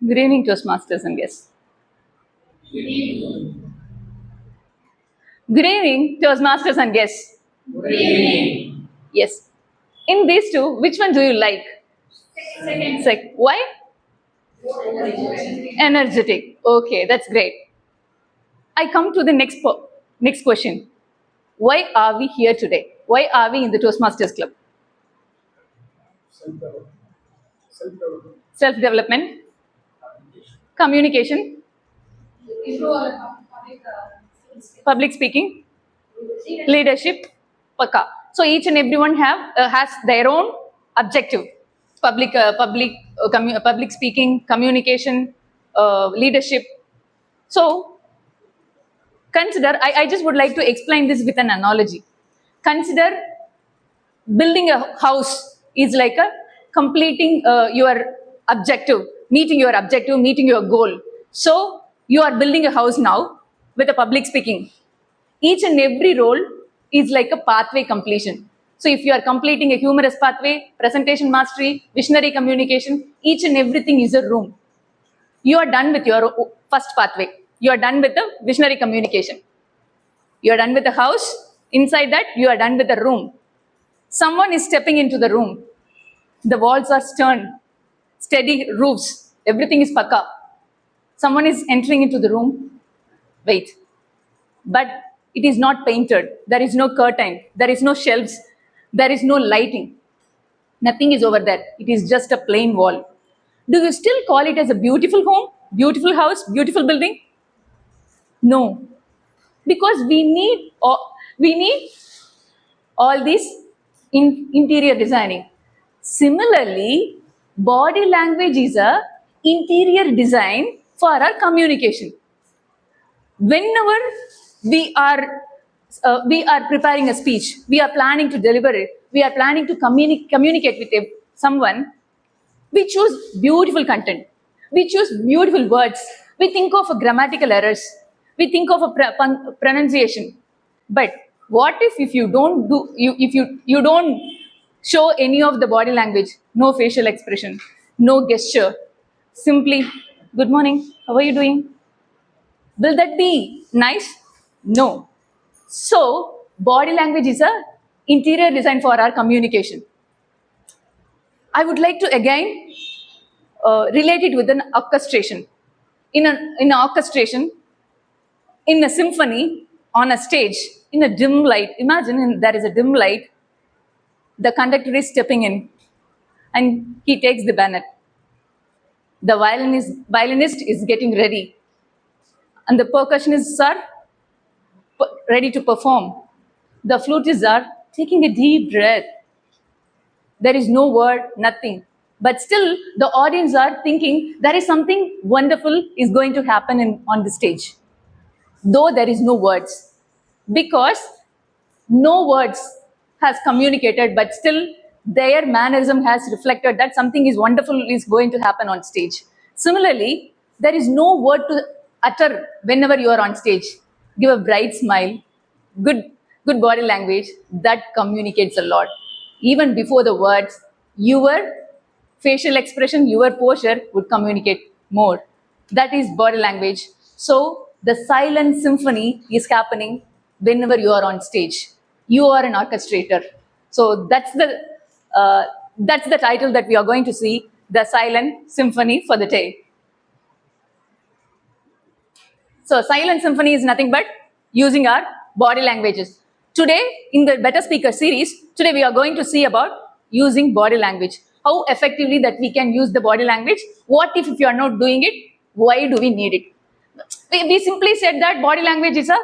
Good evening, Toastmasters and guests. Good evening, Toastmasters and guests. Good evening. Yes. In these two, which one do you like? Second. Why? Energetic. Okay, that's great. I come to the next question. Why are we here today? Why are we in the Toastmasters Club? Self-development. Self-development. Self-development, communication, public speaking, leadership, paka. So each and everyone has their own objective: public speaking, communication, leadership. So consider. I just would like to explain this with an analogy. Consider building a house is like a completing your objective, meeting your goal. So you are building a house now with a public speaking. Each and every role is like a pathway completion. So if you are completing a humorous pathway, presentation mastery, visionary communication, each and everything is a room. You are done with your first pathway. You are done with the visionary communication. You are done with the house. Inside that, you are done with the room. Someone is stepping into the room. The walls are stern, steady roofs. Everything is paka. Someone is entering into the room. Wait. But it is not painted. There is no curtain. There is no shelves. There is no lighting. Nothing is over there. It is just a plain wall. Do you still call it as a beautiful home, beautiful house, beautiful building? No, because we need all this interior designing. Similarly, body language is a interior design for our communication. Whenever we are preparing a speech, we are planning to deliver it, we are planning to communicate with someone, we choose beautiful content, we choose beautiful words, we think of grammatical errors, we think of a pronunciation. But what if you don't do you don't show any of the body language, no facial expression, no gesture, simply good morning, how are you doing? Will that be nice? No. So, body language is a interior design for our communication. I would like to again relate it with an orchestration. In an orchestration, in a symphony, on a stage, in a dim light, imagine there is a dim light, the conductor is stepping in and he takes the banet. The violinist is getting ready and the percussionists are ready to perform. The flutists are taking a deep breath. There is no word, nothing. But still, the audience are thinking there is something wonderful is going to happen on the stage. Though there is no words. Because no words has communicated, but still their mannerism has reflected that something is wonderful is going to happen on stage. Similarly, there is no word to utter whenever you are on stage. Give a bright smile, good body language, that communicates a lot. Even before the words, your facial expression, your posture would communicate more. That is body language. So the silent symphony is happening whenever you are on stage. You are an orchestrator. So that's the title that we are going to see, the silent symphony for the day. So silent symphony is nothing but using our body languages. Today, in the Better Speaker series, today we are going to see about using body language. How effectively that we can use the body language. What if you are not doing it? Why do we need it? We simply said that body language is a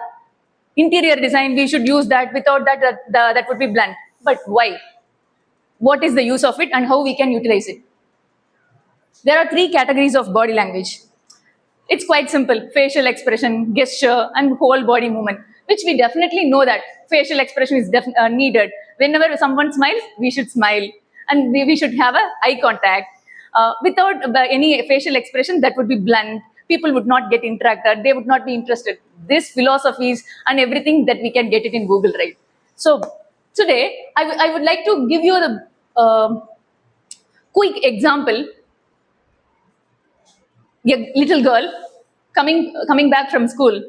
interior design. We should use that. Without that would be blunt. But why? What is the use of it and how we can utilize it? There are three categories of body language. It's quite simple: facial expression, gesture, and whole body movement, which we definitely know that facial expression is needed. Whenever someone smiles, we should smile and we should have a eye contact. Without any facial expression, that would be blunt. People would not get interacted. They would not be interested. These philosophies and everything that we can get it in Google, right? So today, I would like to give you the quick example. a little girl coming back from school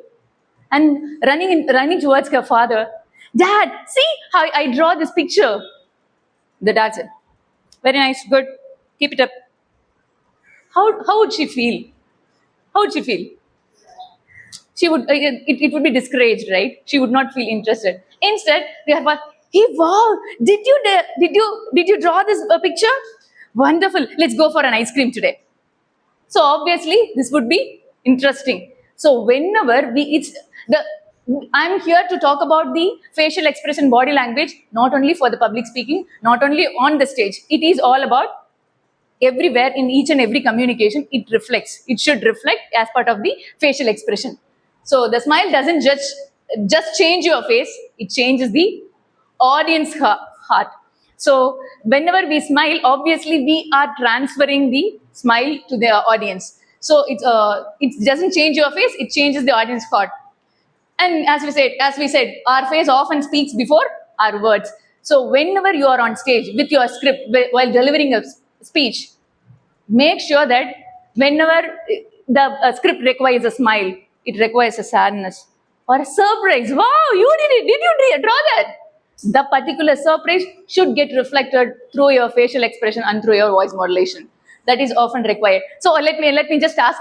and running towards her father. Dad, see how I draw this picture. The dad said, very nice, good, keep it up. How would she feel? How would she feel? She would it would be discouraged, right? She would not feel interested. Instead, they have a, hey, wow, did you draw this picture? Wonderful. Let's go for an ice cream today. So obviously, this would be interesting. So whenever it's the I'm here to talk about the facial expression, body language, not only for the public speaking, not only on the stage. It is all about everywhere in each and every communication. It should reflect as part of the facial expression. So the smile doesn't just change your face, it changes the audience heart. So whenever we smile, obviously we are transferring the smile to the audience. So it doesn't change your face, it changes the audience heart. And as we said, our face often speaks before our words. So whenever you are on stage with your script while delivering a speech, make sure that whenever the script requires a smile, it requires a sadness or a surprise. Wow, you did it! Did you draw that? The particular surprise should get reflected through your facial expression and through your voice modulation. That is often required. So let me just ask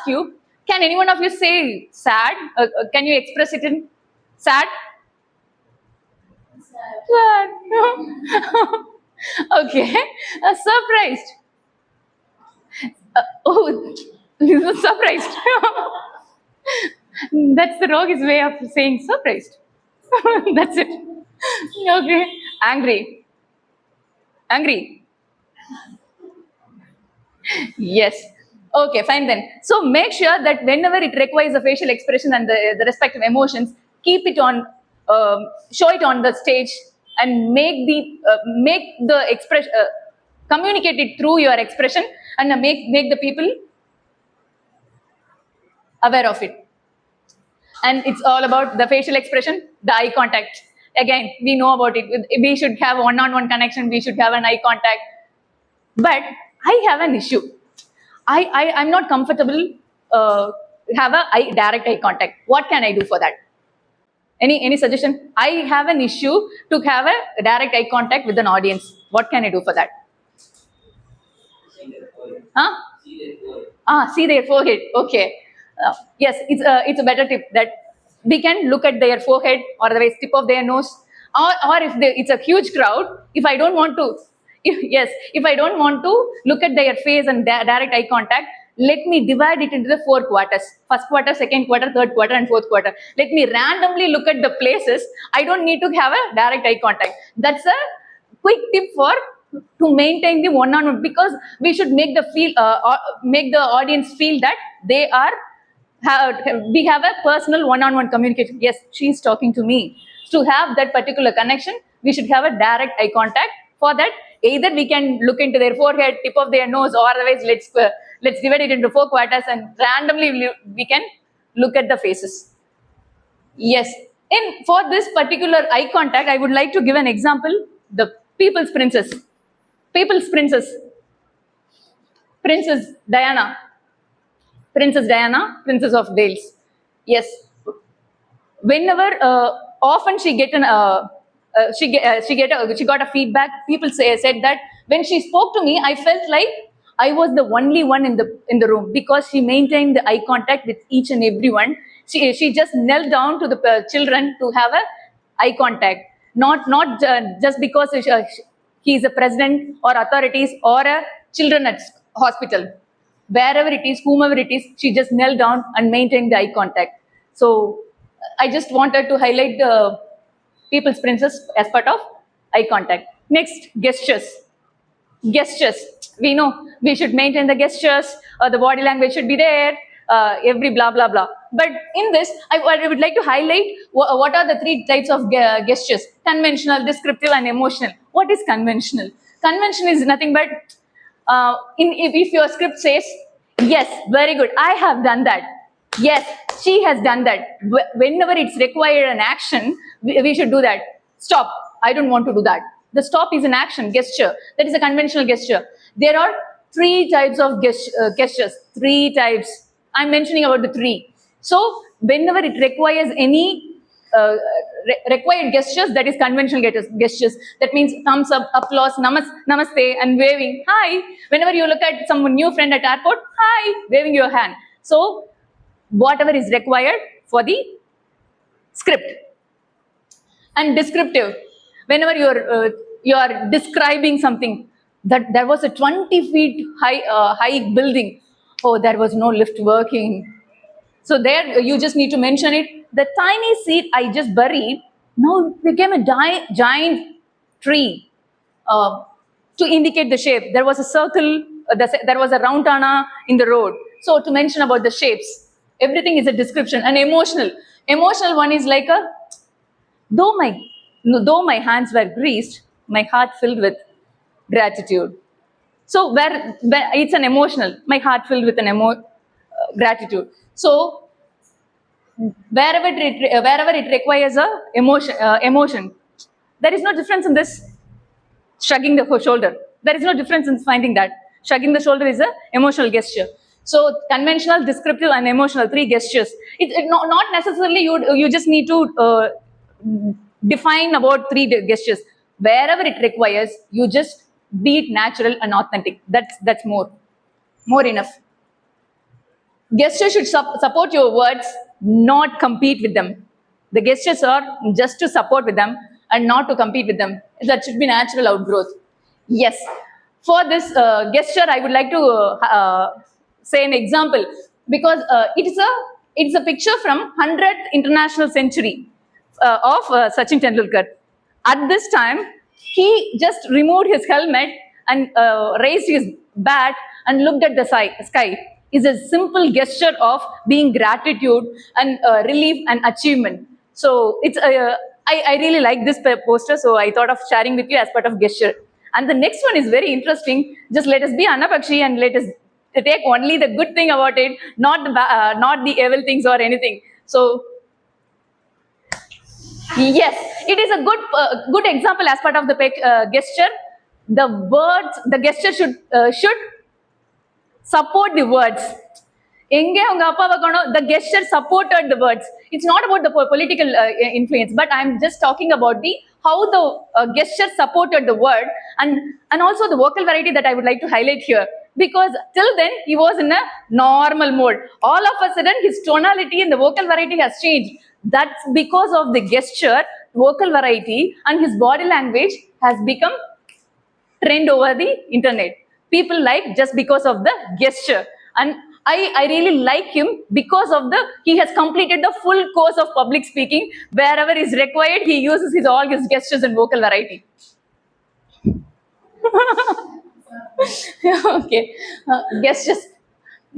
you: can any one of you say sad? Can you express it in sad? Sad. Okay. Surprised. Oh, surprised. That's the Rogi's way of saying surprised. That's it. Okay. Angry. Angry. Yes. Okay, fine then. So make sure that whenever it requires a facial expression and the respective emotions, keep it on, show it on the stage, and make the expression, communicate it through your expression, and make the people aware of it. And it's all about the facial expression, the eye contact. Again, we know about it. We should have one-on-one connection. We should have an eye contact. But I have an issue. I'm not comfortable have a direct eye contact. What can I do for that? Any suggestion? I have an issue to have a direct eye contact with an audience. What can I do for that? Huh? See their forehead. Okay. Yes, it's a better tip that we can look at their forehead or the tip of their nose, or if it's a huge crowd. If I don't want to, if I don't want to look at their face and direct eye contact, let me divide it into the 4 quarters: first quarter, second quarter, third quarter, and fourth quarter. Let me randomly look at the places. I don't need to have a direct eye contact. That's a quick tip to maintain the one-on-one, because we should make the audience feel that they are we have a personal one-on-one communication. Yes, she's talking to me. To have that particular connection, we should have a direct eye contact. For that, either we can look into their forehead, tip of their nose, or otherwise let's divide it into 4 quarters and randomly we can look at the faces. Yes. And for this particular eye contact, I would like to give an example. The People's Princess. People's Princess. Princess Diana. Princess Diana, Princess of Wales. Yes. Whenever, often she got a feedback. People said that when she spoke to me, I felt like I was the only one in the room, because she maintained the eye contact with each and everyone. She just knelt down to the children to have a eye contact. Not just because he is a president or authorities or a children at hospital. Wherever it is, whomever it is, she just knelt down and maintained the eye contact. So I just wanted to highlight the People's Princess as part of eye contact. Next, gestures. Gestures. We know we should maintain the gestures, the body language should be there, every blah, blah, blah. But in this, I would like to highlight what are the 3 types of gestures: conventional, descriptive, and emotional. What is conventional? Convention is nothing but, if your script says, yes, very good, I have done that. Yes, she has done that. Whenever it's required an action, we should do that. Stop. I don't want to do that. The stop is an action gesture. That is a conventional gesture. There are three types of gestures. Three types. I'm mentioning about the three. So whenever it requires any required gestures, that is conventional gestures. That means thumbs up, applause, namaste, and waving. Hi. Whenever you look at some new friend at airport, hi, waving your hand. So whatever is required for the script. And descriptive, whenever you are describing something, that there was a 20 feet high building. Oh, there was no lift working. So there you just need to mention it. The tiny seed I just buried now became a giant tree. To indicate the shape, there was a circle, there was a round tana in the road. So to mention about the shapes, everything is a description. And emotional one is like a, though my hands were greased, my heart filled with gratitude. So where it's an emotional, my heart filled with an gratitude. So wherever it requires a emotion, there is no difference in this shrugging the shoulder. There is no difference in finding that shrugging the shoulder is a emotional gesture. So conventional, descriptive, and emotional, three gestures. Not necessarily you just need to define about three gestures. Wherever it requires, you just be it natural and authentic. That's more enough. Gestures should support your words, not compete with them. The gestures are just to support with them and not to compete with them. That should be natural outgrowth. Yes. For this gesture, I would like to say an example, because it's a picture from 100th International Century of Sachin Tendulkar. At this time, he just removed his helmet and raised his bat and looked at the sky. Is a simple gesture of being gratitude and relief and achievement. So it's I really like this poster, so I thought of sharing with you as part of gesture. And the next one is very interesting. Just let us be Annapakshi and let us take only the good thing about it, not the evil things or anything. So yes, it is a good example as part of the gesture. The gesture should support the words. The gesture supported the words. It's not about the political influence, but I'm just talking about how the gesture supported the word, and also the vocal variety that I would like to highlight here. Because till then he was in a normal mode. All of a sudden his tonality and the vocal variety has changed. That's because of the gesture, vocal variety, and his body language has become trend over the internet. People like just because of the gesture. And I really like him because of he has completed the full course of public speaking. Wherever is required, he uses all his gestures and vocal variety. Okay, gestures.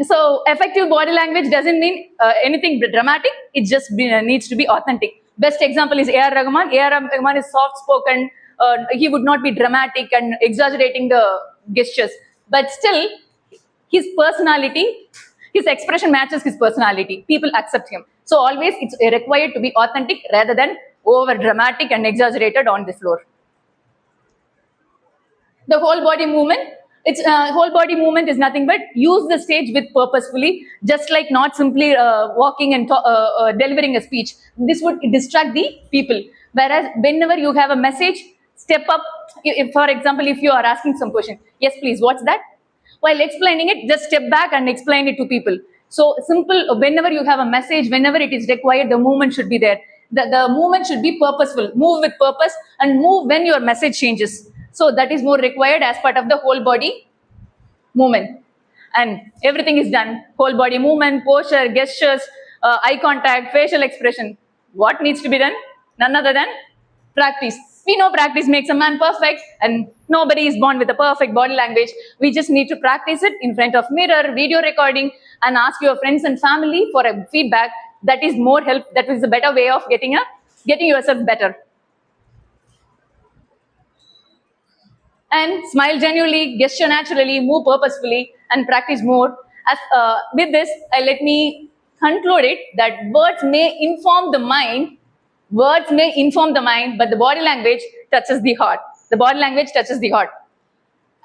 So effective body language doesn't mean anything dramatic. It just needs to be authentic. Best example is A.R. Rahman. A.R. Rahman is soft-spoken. He would not be dramatic and exaggerating the gestures. But still, his personality, his expression matches his personality. People accept him. So always it's required to be authentic rather than over-dramatic and exaggerated on the floor. The whole body movement. It's whole body movement is nothing but use the stage with purposefully, just like not simply walking and delivering a speech. This would distract the people. Whereas whenever you have a message, step up. If, for example, if you are asking some question, yes, please, what's that? While explaining it, just step back and explain it to people. So simple, whenever you have a message, whenever it is required, the movement should be there. The movement should be purposeful. Move with purpose and move when your message changes. So that is more required as part of the whole body movement. And everything is done. Whole body movement, posture, gestures, eye contact, facial expression. What needs to be done? None other than practice. We know practice makes a man perfect, and nobody is born with a perfect body language. We just need to practice it in front of mirror, video recording, and ask your friends and family for a feedback. That is more help. That is a better way of getting yourself better. And smile genuinely, gesture naturally, move purposefully, and practice more. As with this, let me conclude it that words may inform the mind. Words may inform the mind, but the body language touches the heart. The body language touches the heart.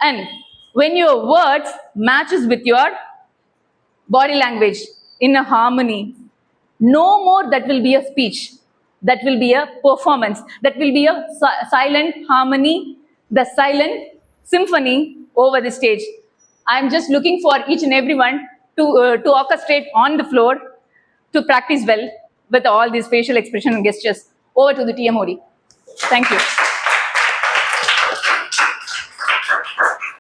And when your words matches with your body language in a harmony. No more that will be a speech. That will be a performance. That will be a silent harmony, the silent symphony over the stage. I'm just looking for each and everyone to orchestrate on the floor to practice well with all these facial expression and gestures. Over to the TMOD. Thank you.